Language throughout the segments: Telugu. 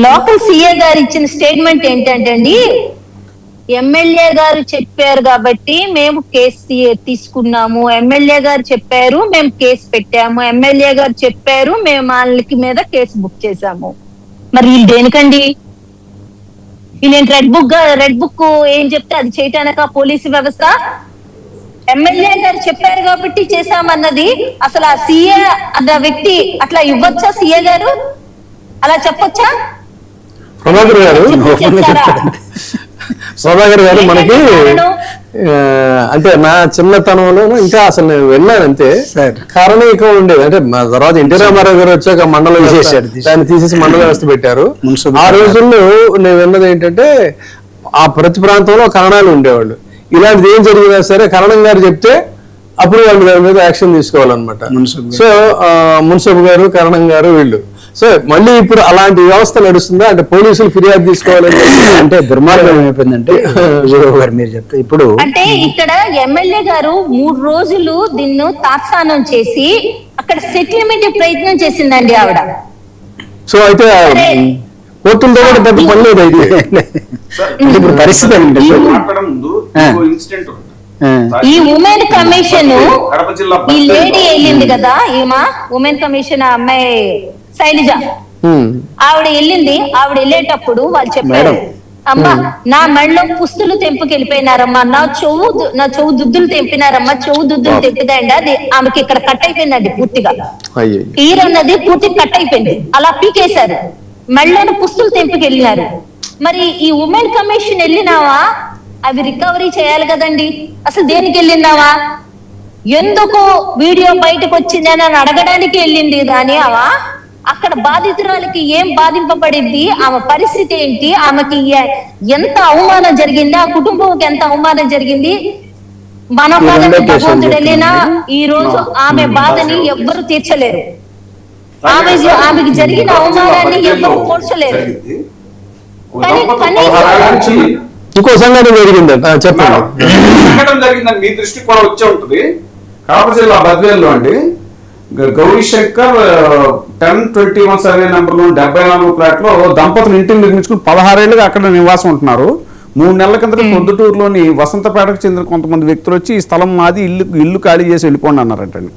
లోకల్ సీఏ గారు ఇచ్చిన స్టేట్మెంట్ ఏంటంటే అండి, ఎమ్మెల్యే గారు చెప్పారు కాబట్టి మేము కేసు తీసుకున్నాము, ఎమ్మెల్యే గారు చెప్పారు మేము కేసు పెట్టాము, ఎమ్మెల్యే గారు చెప్పారు మేము వాళ్ళకి మీద కేసు బుక్ చేశాము. మరి వీళ్ళు దేనికండి? వీళ్ళేంటి రెడ్ బుక్ ఏం చెప్తే అది చేయటానిక పోలీసు వ్యవస్థ? ఎమ్మెల్యే గారు చెప్పారు కాబట్టి చేశామన్నది అసలు ఆ సీఏ అన్న వ్యక్తి అట్లా ఇవ్వచ్చా? సీఏ గారు అలా చెప్పొచ్చా? సోదాగర్ గారు మనకి అంటే నా చిన్నతనంలో ఇంకా అసలు నేను వెళ్ళాను అంతే, కారణీకం ఉండేది. అంటే తర్వాత ఎన్టీ రామారావు గారు వచ్చాక మండల దాన్ని తీసేసి మండల వ్యవస్థ పెట్టారు. ఆ రోజుల్లో నేను విన్నది ఏంటంటే ఆ ప్రతి ప్రాంతంలో కరణాలు ఉండేవాళ్ళు. ఇలాంటిది ఏం జరిగినా సరే కరణం గారు చెప్తే అప్పుడు వాళ్ళు దాని మీద యాక్షన్ తీసుకోవాలన్నమాట. సో మున్సబ్ గారు, కరణం గారు వీళ్ళు. సో మళ్ళీ ఇప్పుడు అలాంటి వ్యవస్థ నడుస్తుందా? అంటే పోలీసులు ఫిర్యాదు తీసుకోవాలని అంటే దుర్మార్గం ఏమైపోయిందంటే మీరు చెప్తే ఇప్పుడు అంటే ఇక్కడ ఎమ్మెల్యే గారు 3 రోజులు దీన్ని తాత్సానం చేసి అక్కడ సెటిల్మెంట్ ప్రయత్నం చేసిందండి ఆవిడ. సో అయితే కోర్టులతో కూడా పెద్ద పని లేదు అయితే ఇప్పుడు పరిస్థితి అండి. ఈ ఉమెన్ కమిషన్ ఈ లేడీ వెళ్ళింది కదా, ఈమె ఉమెన్ కమిషన్ అమ్మాయి శైలజ, ఆవిడ వెళ్ళింది. ఆవిడ వెళ్ళేటప్పుడు వాళ్ళు చెప్పారు, అమ్మా నా మెడలో పుస్తులు తెంపుకి వెళ్ళిపోయినారమ్మా, నా చెవు దుద్దులు తెంపినారమ్మా, చెవు దుద్దులు తెంపిదండి. అది ఆమెకి ఇక్కడ కట్ అయిపోయిందండి పూర్తిగా, ఈర్ అన్నది పూర్తిగా కట్ అయిపోయింది. అలా పీకేశారు, మెడలోని పుస్తులు తెంపుకి వెళ్ళినారు. మరి ఈ ఉమెన్ కమిషన్ వెళ్ళినావా? అవి రికవరీ చేయాలి కదండి. అసలు దేనికి వెళ్ళిందావా? ఎందుకు వీడియో బయటకు వచ్చిందని అని అడగడానికి వెళ్ళింది. కానీ అక్కడ బాధితురాలకి ఏం బాధింపబడింది, ఆమె పరిస్థితి ఏంటి, ఆమెకి ఎంత అవమానం జరిగింది, ఆ కుటుంబంకి ఎంత అవమానం జరిగింది, మన బాధని భగవంతుడు వెళ్ళినా ఈ రోజు ఆమె బాధని ఎవ్వరు తీర్చలేరు. ఆమెకి జరిగిన అవమానాన్ని ఎవ్వరు పోల్చలేరు. కానీ కనీసం ఇంకో సంఘటన జరిగిందంట, చెప్పండి. సంఘటన జరిగిందని మీ దృష్టికి కూడా వచ్చే ఉంటుంది. కడప జిల్లా బద్వేల్లో అండి, గౌరీ శంకర్ 1021 సర్వే నెంబర్లో 74 ఫ్లాట్ లో దంపతులు ఇంటిని నిర్మించుకుని 16 ఏళ్ళుగా అక్కడ నివాసం ఉంటున్నారు. 3 నెలల కిందట పొద్దుటూరులోని వసంతపేటకు చెందిన కొంతమంది వ్యక్తులు వచ్చి ఈ స్థలం మాది, ఇల్లు ఖాళీ చేసి వెళ్ళిపోండి అన్నారంటండి.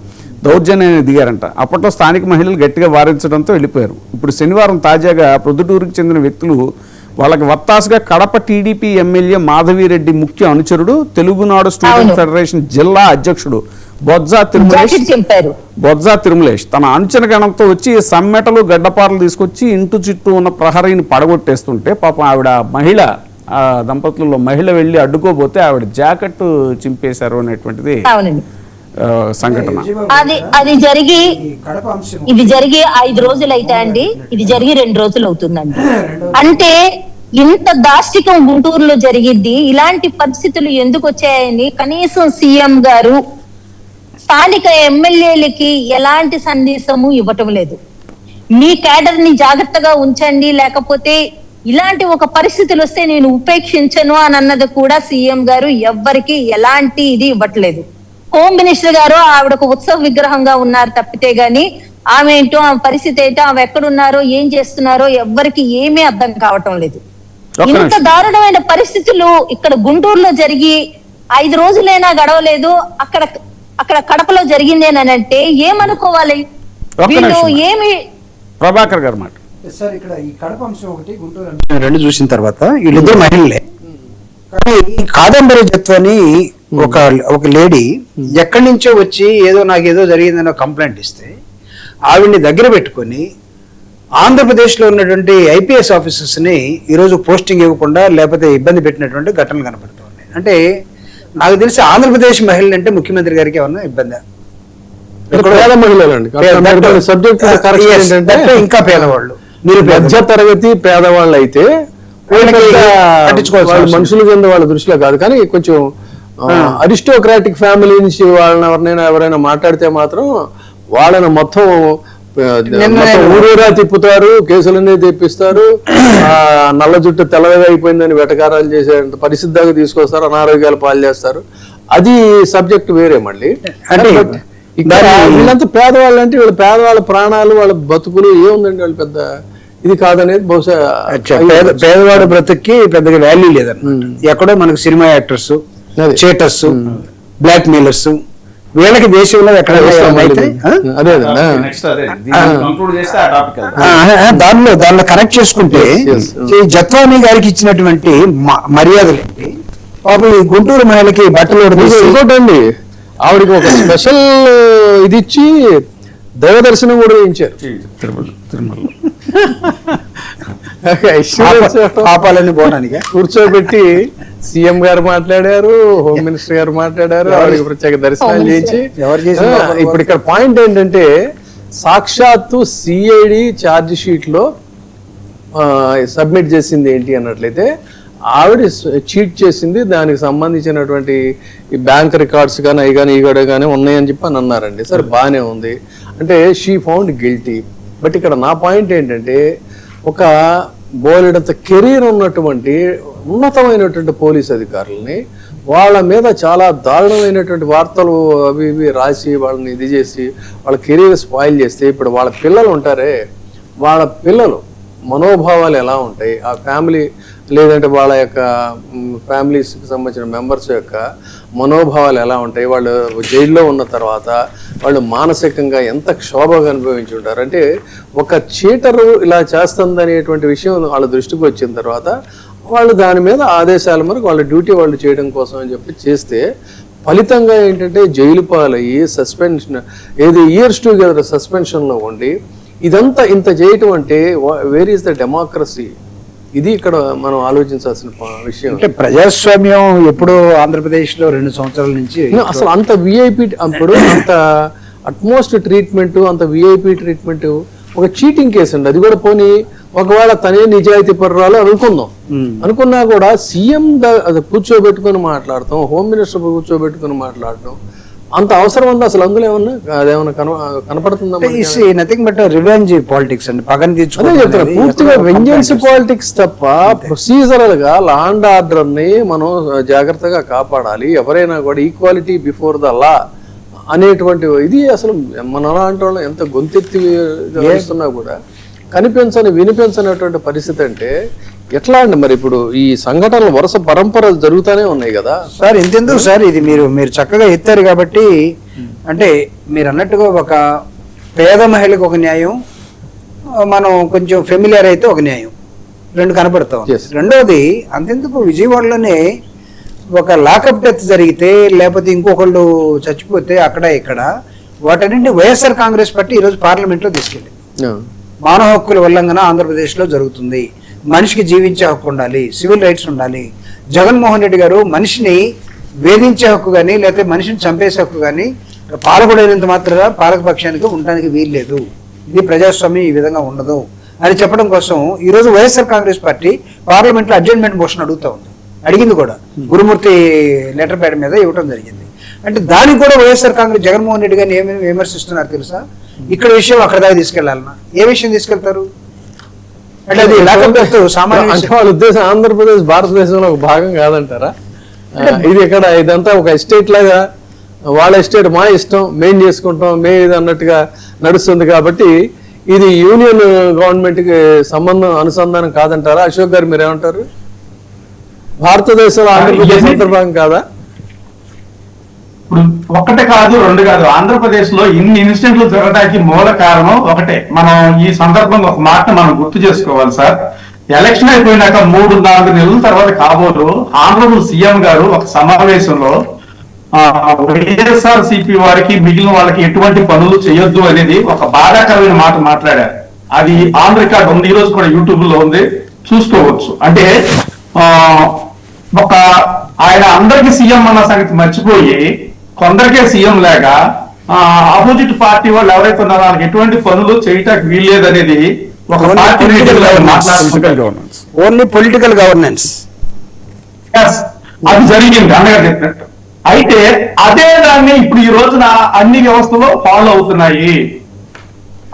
దౌర్జన్యాన్ని దిగారంట. అప్పట్లో స్థానిక మహిళలు గట్టిగా వారించడంతో వెళ్ళిపోయారు. ఇప్పుడు శనివారం తాజాగా ప్రొద్దుటూరుకు చెందిన వ్యక్తులు వాళ్ళకి వత్తాసుగా కడప టీడీపీ ఎమ్మెల్యే మాధవిరెడ్డి ముఖ్య అనుచరుడు, తెలుగునాడు స్టూడెంట్ ఫెడరేషన్ జిల్లా అధ్యక్షుడు బొజ్జా తిరుమలేష్ తన అనుచర గణంతో వచ్చి సమ్మెటలు గడ్డపారలు తీసుకొచ్చి ఇంటి చుట్టూ ఉన్న ప్రహరీని పడగొట్టేస్తుంటే పాపం ఆవిడ ఆ దంపతులలో మహిళ వెళ్ళి అడ్డుకోబోతే ఆవిడ జాకెట్ చింపేశారు అనేటువంటిది సంఘటన. ఇది జరిగి 5 రోజులు అయితే అండి, ఇది జరిగి 2 రోజులు అవుతుందండి. అంటే ఇంత దాష్టికం గుంటూరులో జరిగింది. ఇలాంటి పరిస్థితులు ఎందుకు వచ్చాయని కనీసం సీఎం గారు స్థానిక ఎమ్మెల్యేలకి ఎలాంటి సందేశము ఇవ్వటం లేదు. మీ క్యాడర్ ని జాగ్రత్తగా ఉంచండి, లేకపోతే ఇలాంటి ఒక పరిస్థితులు వస్తే నేను ఉపేక్షించను అని అన్నది కూడా సీఎం గారు ఎవ్వరికి ఎలాంటి ఇది ఇవ్వట్లేదు. హోమ్ మినిస్టర్ గారు ఆవిడకు ఉత్సవ విగ్రహంగా ఉన్నారు తప్పితే గాని ఆమె ఏంటో, ఆమె పరిస్థితి ఏంటో, ఆమె ఎక్కడున్నారో ఏం చేస్తున్నారో ఎవ్వరికి ఏమీ అర్థం కావటం లేదు. ఇంత దారుణమైన పరిస్థితులు ఇక్కడ గుంటూరులో జరిగి 5 రోజులైనా గడవలేదు. అక్కడ కడపలో జరిగిందేనంటే ఏమనుకోవాలి వీళ్ళు? ఏమి ప్రభాకర్ గారు మాట సార్, ఇక్కడ ఈ కడప అంశం ఒకటి, గుంటూరు 2 చూసిన తర్వాత వీళ్ళిద్దరు మహిళలే. కానీ ఈ కాదంబరి జత్వని ఒక లేడీ ఎక్కడి నుంచో వచ్చి నాకేదో జరిగిందనో కంప్లైంట్ ఇస్తే ఆవిడ్ని దగ్గర పెట్టుకొని ఆంధ్రప్రదేశ్లో ఉన్నటువంటి ఐపీఎస్ ఆఫీసర్స్ని ఈరోజు పోస్టింగ్ ఇవ్వకుండా లేకపోతే ఇబ్బంది పెట్టినటువంటి ఘటనలు కనపడుతూ ఉన్నాయి. అంటే నాకు తెలిసి ఆంధ్రప్రదేశ్ మహిళలు అంటే ముఖ్యమంత్రి గారికి ఏమన్నా ఇబ్బంది? ఇంకా పేదవాళ్ళు, మీరు మధ్య తరగతి పేదవాళ్ళు అయితే మనుషులు కింద వాళ్ళ దృష్టిలో కాదు. కానీ కొంచెం అరిస్టోక్రాటిక్ ఫ్యామిలీ నుంచి వాళ్ళని ఎవరైనా మాట్లాడితే మాత్రం వాళ్ళని మొత్తం ఊరూరా తిప్పుతారు, కేసులన్నీ తెప్పిస్తారు, నల్ల జుట్టు తెల్లగా అయిపోయిందని వెటకారాలు చేసే పరిస్థితి దాకా తీసుకొస్తారు, అనారోగ్యాలు పాలు చేస్తారు. అది సబ్జెక్ట్ వేరే. మళ్ళీ అంటే వీళ్ళంతా పేదవాళ్ళు అంటే వీళ్ళ పేదవాళ్ళ ప్రాణాలు, వాళ్ళ బతుకులు ఏముందండి, వాళ్ళు పెద్ద ఇది కాదనేది బహుశా పేదవాడు బ్రతుక్కి పెద్దగా వాల్యూ లేదన్నమాట. ఎక్కడో మనకు సినిమా యాక్టర్స్, అదే. చేటర్స్, బ్లాక్ మెయిలర్స్, వీళ్ళకి దేశంలో ఎక్కడ అదే నెక్స్ట్ అదే దీన్ని కంక్లూడ్ చేస్తే ఆ టాపిక్ దానిలో కనెక్ట్ చేసుకుంటే Yes, ఈ జత్వానీ గారికి ఇచ్చినటువంటి మర్యాదలు ఏంటి, పాపం ఈ గుంటూరు మహిళకి బట్టలు ఇంకోటండి, ఆవిడకి ఒక స్పెషల్ ఇది ఇచ్చి దైవ దర్శనం కూడా చేయించారు. తిరుమల పాపాలన్నీ పోవడానికి కూర్చోబెట్టి సీఎం గారు మాట్లాడారు, హోమ్ మినిస్టర్ గారు మాట్లాడారు, ఆవిడకి ప్రత్యేక దర్శనాలు చేయించి. ఎవరు చేసిన ఇప్పుడు ఇక్కడ పాయింట్ ఏంటంటే సాక్షాత్తు సిఐడి ఛార్జ్ షీట్ లో సబ్మిట్ చేసింది ఏంటి అన్నట్లయితే ఆవిడ చీట్ చేసింది, దానికి సంబంధించినటువంటి ఈ బ్యాంక్ రికార్డ్స్ కానీ అవి కానీ ఈ కానీ ఉన్నాయని చెప్పి అని అన్నారండి. సరే బాగానే ఉంది అంటే షీ ఫౌండ్ గిల్టీ. బట్ ఇక్కడ నా పాయింట్ ఏంటంటే ఒక బోలెడంత కెరీర్ ఉన్నటువంటి ఉన్నతమైనటువంటి పోలీస్ అధికారులని వాళ్ళ మీద చాలా దారుణమైనటువంటి వార్తలు అవి ఇవి రాసి వాళ్ళని ఇది చేసి వాళ్ళ కెరీర్ స్పాయిల్ చేస్తే ఇప్పుడు వాళ్ళ పిల్లలు ఉంటారే, వాళ్ళ పిల్లలు మనోభావాలు ఎలా ఉంటాయి, ఆ ఫ్యామిలీ లేదంటే వాళ్ళ యొక్క ఫ్యామిలీస్కి సంబంధించిన మెంబర్స్ యొక్క మనోభావాలు ఎలా ఉంటాయి, వాళ్ళు జైల్లో ఉన్న తర్వాత వాళ్ళు మానసికంగా ఎంత క్షోభగా అనుభవించి ఉంటారు. అంటే ఒక చీటరు ఇలా చేస్తుందనేటువంటి విషయం వాళ్ళ దృష్టికి వచ్చిన తర్వాత వాళ్ళు దాని మీద ఆదేశాల మేరకు వాళ్ళ డ్యూటీ వాళ్ళు చేయడం కోసం అని చెప్పి చేస్తే ఫలితంగా ఏంటంటే జైలు పాలయ్యి సస్పెన్షన్ ఇయర్స్ టుగెదర్ సస్పెన్షన్లో ఉండి ఇదంతా ఇంత చేయటం అంటే వేర్ ఈస్ ద డెమోక్రసీ? ఇది ఇక్కడ మనం ఆలోచించాల్సిన విషయం. అంటే ప్రజాస్వామ్యం ఎప్పుడు ఆంధ్రప్రదేశ్ లో 2 సంవత్సరాల నుంచి అసలు అంత విఐపి అప్పుడు అంత అట్మోస్ట్ ట్రీట్మెంట్, అంత విఐపి ట్రీట్మెంట్ ఒక చీటింగ్ కేసు అండి. అది కూడా పోనీ ఒకవేళ తనే నిజాయితీ పర్రాలు అనుకున్నా కూడా సీఎం కూర్చోబెట్టుకుని మాట్లాడటం, హోమ్ మినిస్టర్ కూర్చోబెట్టుకుని మాట్లాడటం అంత అవసరం ఉంది అసలు? అందులో ఏమన్నా అదేమన్నా కనపడుతుందా? నథింగ్ బట్ రివెంజ్ పాలిటిక్స్ అండి, పగని చెప్తారు పూర్తిగా వెంజెన్స్ పాలిటిక్స్ తప్ప ప్రొసీజరల్ గా లా అండ్ ఆర్డర్ ని మనం జాగ్రత్తగా కాపాడాలి. ఎవరైనా కూడా ఈక్వాలిటీ బిఫోర్ ద లా అనేటువంటి ఇది అసలు మన లాంటి వాళ్ళు ఎంత గొంతెత్తి వేస్తున్నా కూడా వినిపించనటువంటి పరిస్థితి. అంటే ఎట్లా అండి మరి ఇప్పుడు ఈ సంఘటనలు వరుస పరంపరలు జరుగుతూనే ఉన్నాయి కదా సార్. ఇంతెందుకు సార్, ఇది మీరు చక్కగా ఎత్తారు కాబట్టి, అంటే మీరు అన్నట్టుగా ఒక పేద మహిళకు ఒక న్యాయం, మనం కొంచెం ఫెమిలియర్ అయితే ఒక న్యాయం, 2 కనపడతాం. రెండోది అంతెందుకు విజయవాడలోనే ఒక లాకప్ డెత్ జరిగితే లేకపోతే ఇంకొకళ్ళు చచ్చిపోతే అక్కడ ఇక్కడ వాటన్నింటి వైఎస్ఆర్ కాంగ్రెస్ పార్టీ ఈరోజు పార్లమెంట్లో తీసుకెళ్ళింది. మానవ హక్కుల ఉల్లంఘన ఆంధ్రప్రదేశ్లో జరుగుతుంది, మనిషికి జీవించే హక్కు ఉండాలి, సివిల్ రైట్స్ ఉండాలి. జగన్మోహన్ రెడ్డి గారు మనిషిని వేధించే హక్కు కానీ లేకపోతే మనిషిని చంపేసే హక్కు కానీ పాలకుడైనంత మాత్రమే పాలకపక్షానికి ఉండడానికి వీల్లేదు, ఇది ప్రజాస్వామ్యం ఈ విధంగా ఉండదు అని చెప్పడం కోసం ఈరోజు వైఎస్ఆర్ కాంగ్రెస్ పార్టీ పార్లమెంట్లో అడ్జర్న్మెంట్ మోషన్ అడిగింది కూడా, గురుమూర్తి లెటర్ ప్యాడ్ మీద ఇవ్వడం జరిగింది. అంటే దానికి కూడా వైఎస్ఆర్ కాంగ్రెస్ జగన్మోహన్ రెడ్డి గారిని ఏమేమి విమర్శిస్తున్నారు తెలుసా? ఇక్కడ విషయం అక్కడ దాకా తీసుకెళ్లాలన్నా ఏ విషయం తీసుకెళ్తారు? అంటే అది సామాన్య వాళ్ళ ఉద్దేశం ఆంధ్రప్రదేశ్ భారతదేశంలో ఒక భాగం కాదంటారా? ఇది ఇక్కడ ఇదంతా ఒక ఎస్టేట్ లాగా, వాళ్ళ ఎస్టేట్ మా ఇష్టం, మేం చేసుకుంటాం, మే ఇది అన్నట్టుగా నడుస్తుంది కాబట్టి ఇది యూనియన్ గవర్నమెంట్ కి అనుసంధానం కాదంటారా? అశోక్ గారు మీరేమంటారు? భారతదేశంలో ఆంధ్రప్రదేశ్ అంతర్భాగం కాదా? ఇప్పుడు ఒకటే కాదు 2 కాదు, ఆంధ్రప్రదేశ్ లో ఇన్ని ఇన్సిడెంట్లు జరగడానికి మూల కారణం ఒకటే. మనం ఈ సందర్భంగా ఒక మాట మనం గుర్తు చేసుకోవాలి సార్. ఎలక్షన్ అయిపోయినాక 3-4 నెలల తర్వాత కాబోలు ఆంధ్రప్రదేశ్ సీఎం గారు ఒక సమావేశంలో వైఎస్ఆర్ సిపి వారికి మిగిలిన వాళ్ళకి ఎటువంటి పనులు చేయొద్దు అనేది ఒక బాధాకరమైన మాట మాట్లాడారు. అది ఆన్ రికార్డ్ ఉంది, ఈ రోజు కూడా యూట్యూబ్ లో ఉంది, చూసుకోవచ్చు. అంటే ఒక ఆయన అందరికి సీఎం అన్న సంగతి మర్చిపోయి కొందరికే సీఎం లేక ఆపోజిట్ పార్టీ వాళ్ళు ఎవరైతే ఉన్నారో వాళ్ళకి ఎటువంటి పనులు చేయటానికి వీల్లేదనేది ఒక పార్టీ ఓన్లీ పొలిటికల్ గవర్నెన్స్ అది జరిగింది అన్నగా చెప్పినట్టు. అయితే అదే దాన్ని ఇప్పుడు ఈ రోజున అన్ని వ్యవస్థలు ఫాలో అవుతున్నాయి.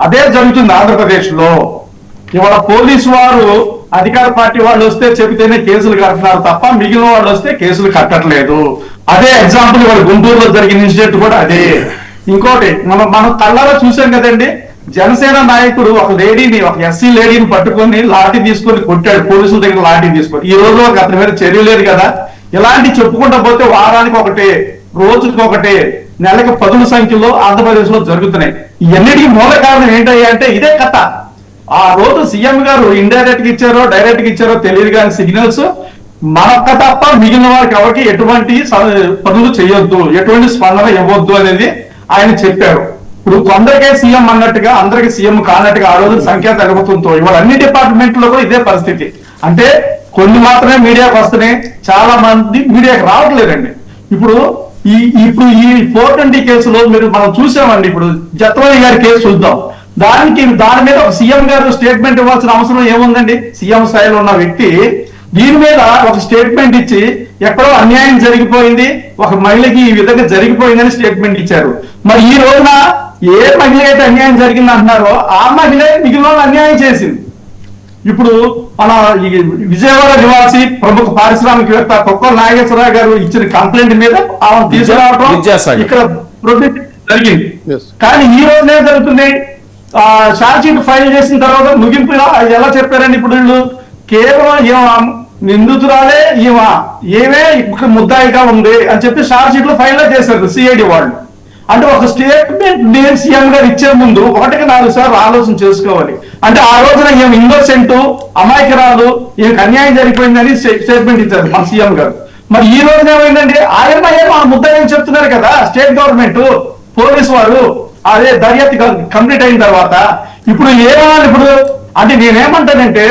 అదే జరుగుతుంది ఆంధ్రప్రదేశ్ లో. ఇవాళ పోలీసు వారు అధికార పార్టీ వాళ్ళు వస్తే చెబితేనే కేసులు కడుతున్నారు తప్ప మిగిలిన వాళ్ళు వస్తే కేసులు కట్టట్లేదు. అదే ఎగ్జాంపుల్ ఇవాళ గుంటూరులో జరిగిన ఇన్సిడెంట్ కూడా అదే. ఇంకోటి మనం కళ్ళారా చూసాం కదండి, జనసేన నాయకుడు ఒక లేడీని, ఒక ఎస్సీ లేడీని పట్టుకొని లాఠీ తీసుకొని కొట్టాడు, పోలీసుల దగ్గర లాఠీ తీసుకొని. ఈ రోజు వరకు అతని మీద చర్య లేదు కదా. ఇలాంటి చెప్పుకుంటా పోతే వారానికి ఒకటి, రోజుకి ఒకటి, నెలకి 10ల సంఖ్యలో ఆంధ్రప్రదేశ్ లో జరుగుతున్నాయి. ఇవన్నిటికీ మూల కారణం ఏంటయ్యా అంటే ఇదే కథ. ఆ రోజు సీఎం గారు ఇండైరెక్ట్ గా ఇచ్చారో డైరెక్ట్ గా ఇచ్చారో తెలియదు కానీ సిగ్నల్స్ మనొక్క తప్ప మిగిలిన వారికి ఎవరికి ఎటువంటి పనులు చేయొద్దు, ఎటువంటి స్పందన ఇవ్వద్దు అనేది ఆయన చెప్పారు. ఇప్పుడు కొందరికే సీఎం అన్నట్టుగా అందరికి సీఎం కానట్టుగా ఆ రోజు సంఖ్య తగ్గుతుందో ఇవాళ అన్ని డిపార్ట్మెంట్ లో కూడా ఇదే పరిస్థితి. అంటే కొన్ని మాత్రమే మీడియాకు వస్తున్నాయి, చాలా మంది మీడియాకి రావట్లేదండి. ఇప్పుడు ఈ 420 కేసులో మనం చూసామండి. ఇప్పుడు జత్వాని గారి కేసు చూద్దాం. దాని మీద ఒక సీఎం గారు స్టేట్మెంట్ ఇవ్వాల్సిన అవసరం ఏముందండి? సీఎం స్థాయిలో ఉన్న వ్యక్తి దీని మీద ఒక స్టేట్మెంట్ ఇచ్చి ఎక్కడో అన్యాయం జరిగిపోయింది, ఒక మహిళకి ఈ విధంగా జరిగిపోయిందని స్టేట్మెంట్ ఇచ్చారు. మరి ఈ రోజున ఏ మహిళ అయితే అన్యాయం జరిగింది అంటున్నారో ఆ మహిళ మిగిలిన అన్యాయం చేసింది. ఇప్పుడు మన విజయవాడ నివాసి ప్రముఖ పారిశ్రామికవేత్త కొక్కల నాగేశ్వరరావు గారు ఇచ్చిన కంప్లైంట్ మీద ఆమె తీసుకురావడం ఇక్కడ ప్రొటెస్ట్ జరిగింది. కానీ ఈ రోజు ఏం జరుగుతుంది? ఛార్జ్ షీట్ ఫైల్ చేసిన తర్వాత ముగింపు ఎలా చెప్పారండి? ఇప్పుడు వీళ్ళు కేవలం నిందితురాలే ఏమే ఇక్కడ ముద్దాయిగా ఉంది అని చెప్పి ఛార్జ్ షీట్ లో ఫైల్ చేశారు సిఐడి వాళ్ళు. అంటే ఒక స్టేట్మెంట్ నేను సీఎం గారు ఇచ్చే ముందు 1-4 సార్లు ఆలోచన చేసుకోవాలి. అంటే ఆ రోజున ఏం ఇన్నోసెంట్, అమాయకురాలు, ఈమెకు అన్యాయం జరిగిపోయిందని స్టేట్మెంట్ ఇచ్చారు మన సీఎం గారు. మరి ఈ రోజున ఏమైందండి? ఆయన మన ముద్దాయి చెప్తున్నారు కదా స్టేట్ గవర్నమెంట్, పోలీసు వారు. అదే దర్యాప్తు కంప్లీట్ అయిన తర్వాత ఇప్పుడు ఏమన్నా ఇప్పుడు అంటే నేనేమంటానంటే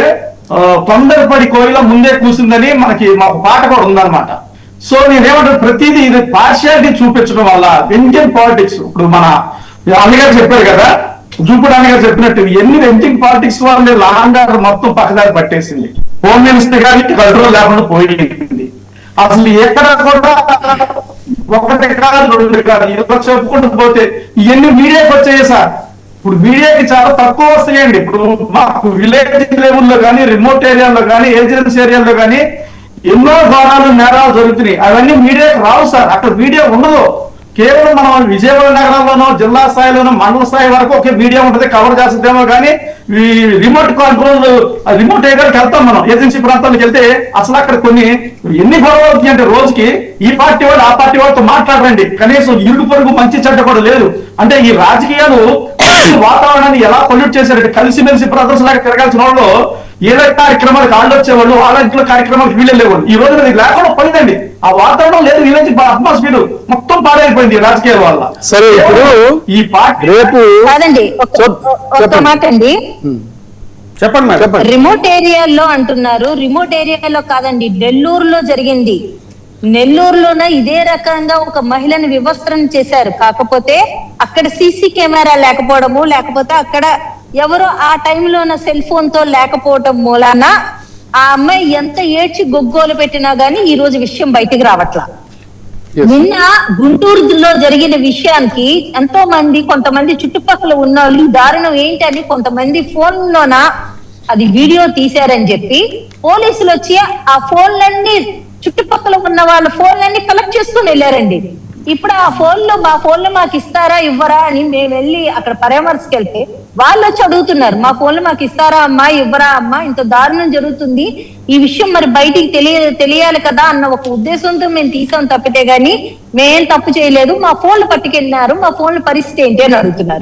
తొందరపడి కోయిల ముందే కూసిందని మాకు పాట కూడా ఉందన్నమాట. సో నేనేమంటాను, ప్రతిదీ ఇది పార్షియాలిటీ చూపించడం వల్ల ఇండియన్ పాలిటిక్స్ ఇప్పుడు మన అన్నగారు చెప్పారు కదా, జూపుడు అన్నగారు చెప్పినట్టు ఎన్ని ఇండియన్ పాలిటిక్స్ వల్ల లా అండ్ ఆర్డర్ మొత్తం పక్కదారి పట్టేసింది. హోమ్ మినిస్టర్ గారికి కంట్రోల్ లేకుండా పోయింది. అసలు ఎక్కడ కూడా 1 కాదు 2 కాదు ఇలా చెప్పుకుంటూ పోతే ఇవన్నీ మీడియాకి వచ్చాయి సార్. ఇప్పుడు మీడియాకి చాలా తక్కువ వస్తాయండి. ఇప్పుడు మాకు విలేజ్ లెవెల్లో కానీ, రిమోట్ ఏరియాలో కానీ, ఏజెన్సీ ఏరియాలో కానీ ఎన్నో ఘోరాలు, నేరాలు జరుగుతున్నాయి. అవన్నీ మీడియాకి రావు సార్. అక్కడ మీడియా ఉండదు. కేవలం మనం విజయవాడ నగరంలోనో, జిల్లా స్థాయిలోనో, మండల స్థాయి వరకు ఒకే మీడియా ఉంటుంది, కవర్ చేస్తుందేమో. కానీ రిమోట్ కంట్రోల్, రిమోట్ ఏరియాకి వెళ్తాం మనం, ఏజెన్సీ ప్రాంతాలకు వెళ్తే అసలు అక్కడ కొన్ని ఎన్ని గొడవలు అవుతాయి అంటే రోజుకి ఈ పార్టీ వాళ్ళు ఆ పార్టీ వాళ్ళతో మాట్లాడరండి. కనీసం ఇరుగు పొరుగు మంచి చెడ్డ కూడా లేదు. అంటే ఈ రాజకీయాలు వాతావరణాన్ని ఎలా పొల్యూట్ చేశారంటే కలిసిమెలిసి బ్రదర్స్ లాగా తిరగాల్సిన వాళ్ళు ఏదో కార్యక్రమాలకు వాళ్ళు వచ్చేవాళ్ళు, వాళ్ళ ఇంట్లో కార్యక్రమాలకు వీళ్ళు వెళ్ళేవాళ్ళు. ఈ రోజు అది లేకుండా పోయిందండి. ఆ వాతావరణం లేదు. విలేజ్ అట్మాస్ఫియర్ మొత్తం పాడైపోయింది రాజకీయాల వల్ల. సరే ఇప్పుడు ఈ పార్టీ రేపు కాదండి, ఒక్క మాట అండి. చెప్పండి మేడం. రిమోట్ ఏరియాలో అంటున్నారు, రిమోట్ ఏరియాలో కాదండి, నెల్లూరులో జరిగింది. నెల్లూరులోన ఇదే రకంగా ఒక మహిళను వివస్త్రం చేశారు. కాకపోతే అక్కడ సీసీ కెమెరా లేకపోవడము, లేకపోతే అక్కడ ఎవరో ఆ టైంలోన సెల్ ఫోన్ తో లేకపోవడం మూలాన ఆ అమ్మాయి ఎంత ఏడ్చి గొగ్గోలు పెట్టినా గానీ ఈ రోజు విషయం బయటికి రావట్లా. నిన్న గుంటూరులో జరిగిన విషయానికి ఎంతో మంది, కొంతమంది చుట్టుపక్కల ఉన్న వాళ్ళు దారుణం ఏంటని కొంతమంది ఫోన్ లోన అది వీడియో తీశారని చెప్పి పోలీసులు వచ్చి ఆ ఫోన్లన్నీ, చుట్టుపక్కల ఉన్న వాళ్ళ ఫోన్లన్నీ కలెక్ట్ చేసుకుని వెళ్ళారండి. ఇప్పుడు ఆ ఫోన్లో మా ఫోన్లు మాకు ఇస్తారా ఇవ్వరా అని మేము వెళ్ళి అక్కడ పరామర్శకి వెళ్తే వాళ్ళు వచ్చి అడుగుతున్నారు, మా ఫోన్లు మాకు ఇస్తారా అమ్మా, ఇవ్వరా అమ్మా, ఇంత దారుణం జరుగుతుంది, ఈ విషయం మరి బయటికి తెలియాలి కదా అన్న ఒక ఉద్దేశంతో మేము తీసాం తప్పితే గానీ మేం తప్పు చేయలేదు, మా ఫోన్లు పట్టుకెళ్ళినారు, మా ఫోన్ల పరిస్థితి ఏంటి అని అడుగుతున్నారు.